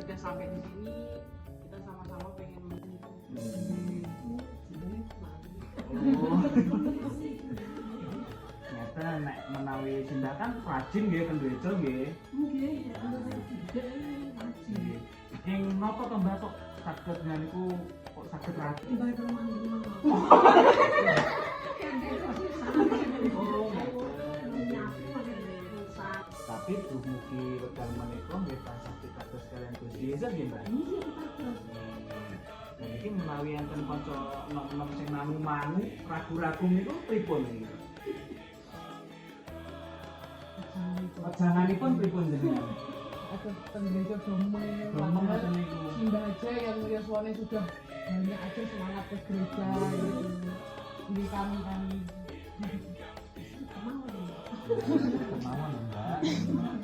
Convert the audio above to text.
sudah sampai di sini kita sama-sama pengen ternyata nek menawi Sinta kan rajin nggih ten gereja nggih. Nggih, ya ana tidak rajin. Ing napa to Mbak kok saged niku kok saged rajin? Ibarat rumah-rumah. Tapi dumugi wekdal menika nggih tansah pitados kalian Gusti Yesus nggih Mbak. Nah iki menawi enten kanca enom-enom sing nanu-manu ragu-ragu niku pripun iki? Janganipun pripun jenengan? ada gereja domong Ngomong ngoten niku. Simba aja yang yuswanya sudah banyak aja semangat ke gereja gitu. Ini kami Kemauan Mbak.